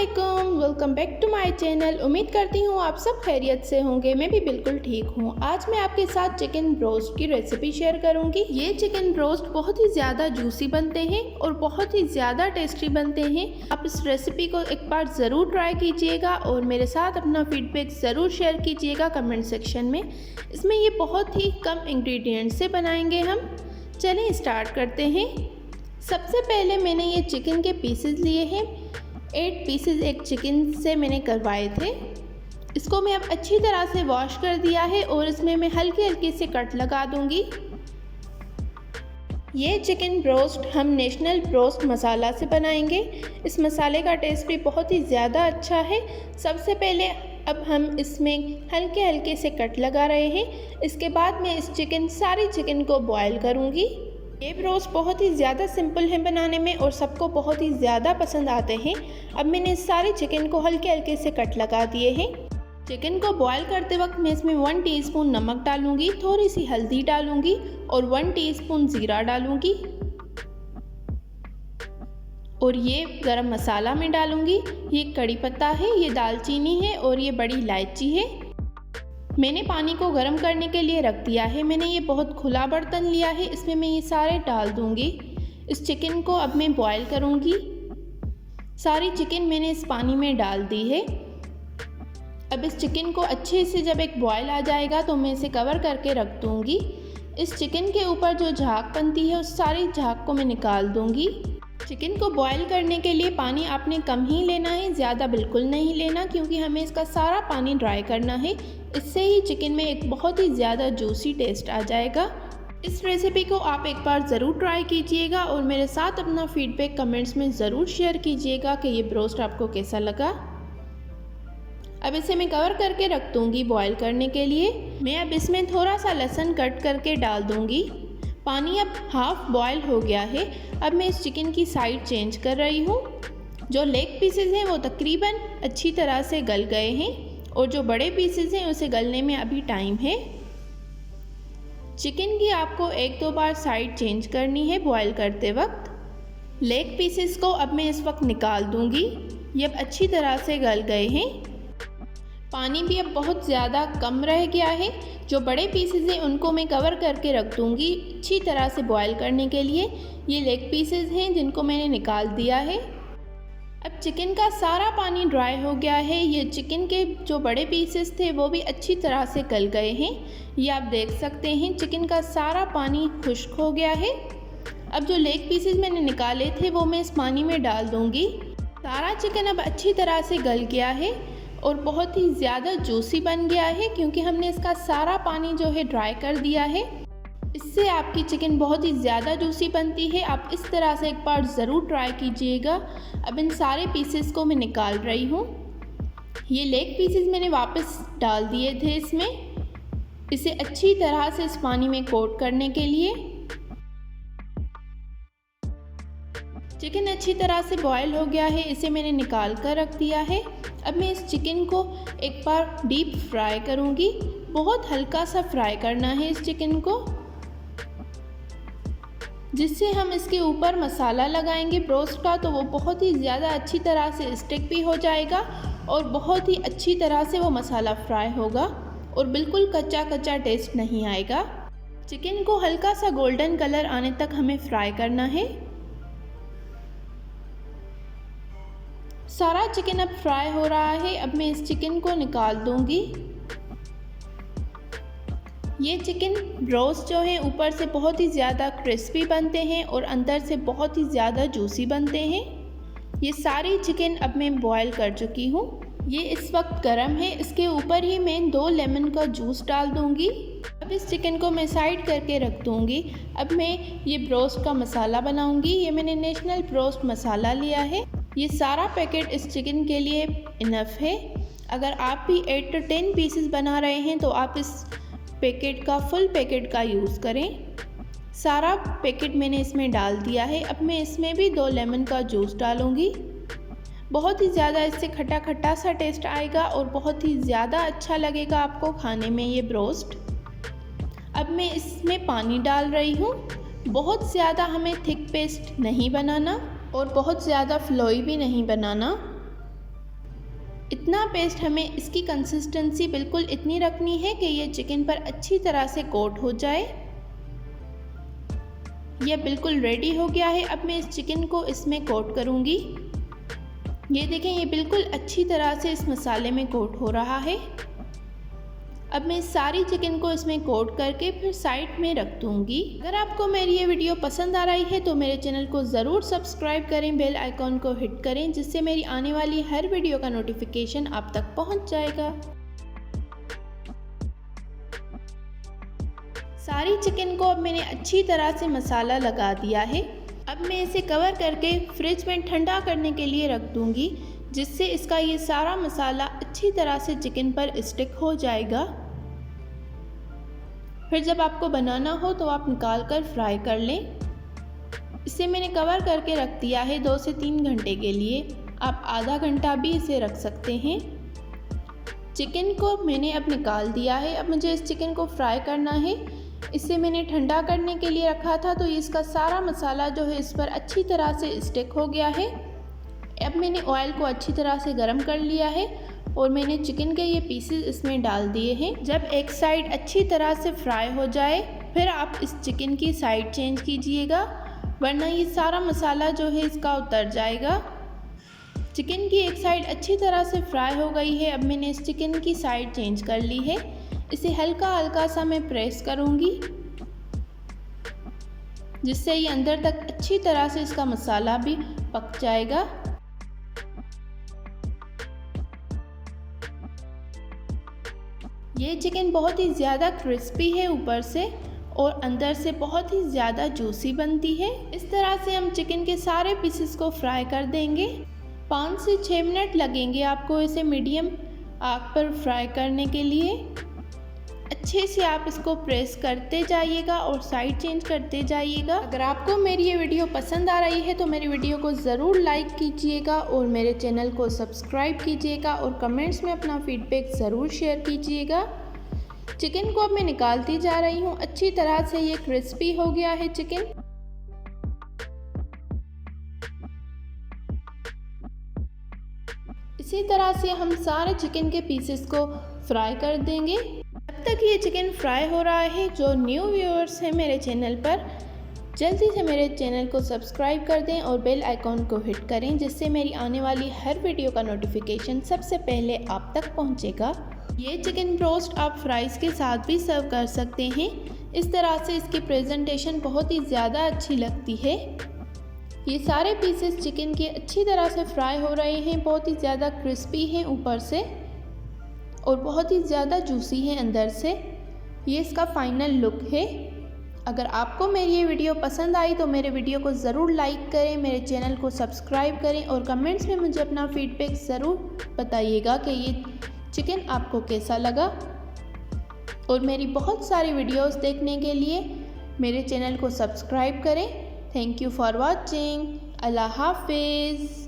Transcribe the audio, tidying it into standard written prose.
अस्सलामुअलैकुम, welcome back to my channel. उम्मीद करती हूँ आप सब खैरियत से होंगे। मैं भी बिल्कुल ठीक हूँ। आज मैं आपके साथ चिकन ब्रोस्ट की रेसिपी शेयर करूँगी। ये चिकन ब्रोस्ट बहुत ही ज़्यादा जूसी बनते हैं और बहुत ही ज़्यादा टेस्टी बनते हैं। आप इस रेसिपी को एक बार ज़रूर ट्राई कीजिएगा और मेरे साथ अपना फीडबैक ज़रूर शेयर कीजिएगा कमेंट सेक्शन में। इसमें ये बहुत ही कम इंग्रेडिएंट्स से बनाएंगे हम। चलिए स्टार्ट करते हैं। सबसे पहले मैंने ये चिकन के पीसेस लिए हैं। 8 पीसेस एक चिकन से मैंने करवाए थे। इसको मैं अब अच्छी तरह से वॉश कर दिया है और इसमें मैं हल्के हल्के से कट लगा दूंगी। ये चिकन ब्रोस्ट हम नेशनल ब्रोस्ट मसाला से बनाएंगे। इस मसाले का टेस्ट भी बहुत ही ज़्यादा अच्छा है। सबसे पहले अब हम इसमें हल्के हल्के से कट लगा रहे हैं। इसके बाद मैं इस सारी चिकन को बॉयल करूंगी। ये ब्रोस्ट बहुत ही ज़्यादा सिंपल है बनाने में और सबको बहुत ही ज़्यादा पसंद आते हैं। अब मैंने सारे चिकन को हल्के हल्के से कट लगा दिए हैं। चिकन को बॉयल करते वक्त मैं इसमें 1 टीस्पून नमक डालूंगी, थोड़ी सी हल्दी डालूंगी और 1 टीस्पून ज़ीरा डालूंगी और ये गरम मसाला मैं डालूंगी। ये कड़ी पत्ता है, ये दालचीनी है और ये बड़ी इलायची है। मैंने पानी को गर्म करने के लिए रख दिया है। मैंने ये बहुत खुला बर्तन लिया है, इसमें मैं ये सारे डाल दूंगी। इस चिकन को अब मैं बॉयल करूंगी। सारी चिकन मैंने इस पानी में डाल दी है। अब इस चिकन को अच्छे से जब एक बॉयल आ जाएगा तो मैं इसे कवर करके रख दूंगी। इस चिकन के ऊपर जो झाग बनती है उस सारी झाग को मैं निकाल दूंगी। चिकन को बॉयल करने के लिए पानी आपने कम ही लेना है, ज़्यादा बिल्कुल नहीं लेना, क्योंकि हमें इसका सारा पानी ड्राई करना है। इससे ही चिकन में एक बहुत ही ज़्यादा जूसी टेस्ट आ जाएगा। इस रेसिपी को आप एक बार ज़रूर ट्राई कीजिएगा और मेरे साथ अपना फीडबैक कमेंट्स में ज़रूर शेयर कीजिएगा कि ये ब्रोस्ट आपको कैसा लगा। अब इसे मैं कवर करके रख दूँगी बॉयल करने के लिए। मैं अब इसमें थोड़ा सा लहसुन कट करके डाल दूँगी। पानी अब हाफ बॉयल हो गया है। अब मैं इस चिकन की साइड चेंज कर रही हूँ। जो लेग पीसेस हैं वो तकरीबन अच्छी तरह से गल गए हैं और जो बड़े पीसेस हैं उसे गलने में अभी टाइम है। चिकन की आपको 1-2 बार साइड चेंज करनी है बॉयल करते वक्त। लेग पीसेस को अब मैं इस वक्त निकाल दूंगी। ये अब अच्छी तरह से गल गए हैं। पानी भी अब बहुत ज़्यादा कम रह गया है। जो बड़े पीसेस हैं उनको मैं कवर करके रख दूंगी अच्छी तरह से बॉयल करने के लिए। ये लेग पीसेस हैं जिनको मैंने निकाल दिया है। अब चिकन का सारा पानी ड्राई हो गया है। ये चिकन के जो बड़े पीसेस थे वो भी अच्छी तरह से गल गए हैं। ये आप देख सकते हैं चिकन का सारा पानी खुश्क हो गया है। अब जो लेग पीसेस मैंने निकाले थे वो मैं इस पानी में डाल दूंगी। सारा चिकन अब अच्छी तरह से गल गया है और बहुत ही ज़्यादा जूसी बन गया है, क्योंकि हमने इसका सारा पानी जो है ड्राई कर दिया है। इससे आपकी चिकन बहुत ही ज़्यादा जूसी बनती है। आप इस तरह से एक बार ज़रूर ट्राई कीजिएगा। अब इन सारे पीसेस को मैं निकाल रही हूँ। ये लेग पीसेस मैंने वापस डाल दिए थे इसमें, इसे अच्छी तरह से इस पानी में कोट करने के लिए। चिकन अच्छी तरह से बॉयल हो गया है, इसे मैंने निकाल कर रख दिया है। अब मैं इस चिकन को एक बार डीप फ्राई करूँगी। बहुत हल्का सा फ्राई करना है इस चिकन को, जिससे हम इसके ऊपर मसाला लगाएंगे ब्रोस्ट का तो वो बहुत ही ज़्यादा अच्छी तरह से स्टिक भी हो जाएगा और बहुत ही अच्छी तरह से वो मसाला फ्राई होगा और बिल्कुल कच्चा कच्चा टेस्ट नहीं आएगा। चिकन को हल्का सा गोल्डन कलर आने तक हमें फ्राई करना है। सारा चिकन अब फ्राई हो रहा है। अब मैं इस चिकन को निकाल दूंगी। ये चिकन ब्रोस्ट जो है ऊपर से बहुत ही ज़्यादा क्रिस्पी बनते हैं और अंदर से बहुत ही ज़्यादा जूसी बनते हैं। ये सारी चिकन अब मैं बॉयल कर चुकी हूँ। ये इस वक्त गर्म है। इसके ऊपर ही मैं 2 लेमन का जूस डाल दूँगी। अब इस चिकन को मैं साइड करके रख दूँगी। अब मैं ये ब्रोस्ट का मसाला बनाऊँगी। ये मैंने नेशनल ब्रोस्ट मसाला लिया है। ये सारा पैकेट इस चिकन के लिए इनफ है। अगर आप भी 8 to 10 पीसेस बना रहे हैं तो आप इस पैकेट का फुल पैकेट का यूज़ करें। सारा पैकेट मैंने इसमें डाल दिया है। अब मैं इसमें भी 2 लेमन का जूस डालूँगी। बहुत ही ज़्यादा इससे खट्टा खट्टा सा टेस्ट आएगा और बहुत ही ज़्यादा अच्छा लगेगा आपको खाने में ये ब्रोस्ट। अब मैं इसमें पानी डाल रही हूँ। बहुत ज़्यादा हमें थिक पेस्ट नहीं बनाना और बहुत ज़्यादा फ्लोई भी नहीं बनाना। इतना पेस्ट हमें इसकी कंसिस्टेंसी बिल्कुल इतनी रखनी है कि ये चिकन पर अच्छी तरह से कोट हो जाए। ये बिल्कुल रेडी हो गया है। अब मैं इस चिकन को इसमें कोट करूँगी। ये देखें, ये बिल्कुल अच्छी तरह से इस मसाले में कोट हो रहा है। अब मैं सारी चिकन को इसमें कोट करके फिर साइड में रख दूँगी। अगर आपको मेरी ये वीडियो पसंद आ रही है तो मेरे चैनल को ज़रूर सब्सक्राइब करें, बेल आइकॉन को हिट करें, जिससे मेरी आने वाली हर वीडियो का नोटिफिकेशन आप तक पहुंच जाएगा। सारी चिकन को अब मैंने अच्छी तरह से मसाला लगा दिया है। अब मैं इसे कवर करके फ्रिज में ठंडा करने के लिए रख दूँगी, जिससे इसका ये सारा मसाला अच्छी तरह से चिकन पर स्टिक हो जाएगा। फिर जब आपको बनाना हो तो आप निकाल कर फ्राई कर लें। इसे मैंने कवर करके रख दिया है 2 से 3 घंटे के लिए। आप आधा घंटा भी इसे रख सकते हैं। चिकन को मैंने अब निकाल दिया है। अब मुझे इस चिकन को फ्राई करना है। इसे मैंने ठंडा करने के लिए रखा था, तो इसका सारा मसाला जो है इस पर अच्छी तरह से स्टिक हो गया है। अब मैंने ऑयल को अच्छी तरह से गर्म कर लिया है और मैंने चिकन के ये पीसेस इसमें डाल दिए हैं। जब एक साइड अच्छी तरह से फ्राई हो जाए फिर आप इस चिकन की साइड चेंज कीजिएगा, वरना ये सारा मसाला जो है इसका उतर जाएगा। चिकन की एक साइड अच्छी तरह से फ्राई हो गई है। अब मैंने इस चिकन की साइड चेंज कर ली है। इसे हल्का हल्का सा मैं प्रेस करूँगी, जिससे ये अंदर तक अच्छी तरह से इसका मसाला भी पक जाएगा। ये चिकन बहुत ही ज़्यादा क्रिस्पी है ऊपर से और अंदर से बहुत ही ज़्यादा जूसी बनती है। इस तरह से हम चिकन के सारे पीसेस को फ्राई कर देंगे। 5 से 6 मिनट लगेंगे आपको इसे मीडियम आग पर फ्राई करने के लिए। अच्छे से आप इसको प्रेस करते जाइएगा और साइड चेंज करते जाइएगा। अगर आपको मेरी ये वीडियो पसंद आ रही है तो मेरी वीडियो को ज़रूर लाइक कीजिएगा और मेरे चैनल को सब्सक्राइब कीजिएगा और कमेंट्स में अपना फीडबैक ज़रूर शेयर कीजिएगा। चिकन को अब मैं निकालती जा रही हूँ। अच्छी तरह से ये क्रिस्पी हो गया है चिकन। इसी तरह से हम सारे चिकन के पीसेस को फ्राई कर देंगे। जब तक ये चिकन फ्राई हो रहा है, जो न्यू व्यूअर्स हैं मेरे चैनल पर, जल्दी से मेरे चैनल को सब्सक्राइब कर दें और बेल आइकॉन को हिट करें, जिससे मेरी आने वाली हर वीडियो का नोटिफिकेशन सबसे पहले आप तक पहुंचेगा। ये चिकन ब्रोस्ट आप फ्राइज़ के साथ भी सर्व कर सकते हैं। इस तरह से इसकी प्रेजेंटेशन बहुत ही ज़्यादा अच्छी लगती है। ये सारे पीसेस चिकन के अच्छी तरह से फ्राई हो रहे हैं, बहुत ही ज़्यादा क्रिस्पी हैं ऊपर से और बहुत ही ज़्यादा जूसी है अंदर से। ये इसका फाइनल लुक है। अगर आपको मेरी ये वीडियो पसंद आई तो मेरे वीडियो को ज़रूर लाइक करें, मेरे चैनल को सब्सक्राइब करें और कमेंट्स में मुझे अपना फीडबैक ज़रूर बताइएगा कि ये चिकन आपको कैसा लगा। और मेरी बहुत सारी वीडियोस देखने के लिए मेरे चैनल को सब्सक्राइब करें। Thank you for watching. अल्लाह हाफिज़।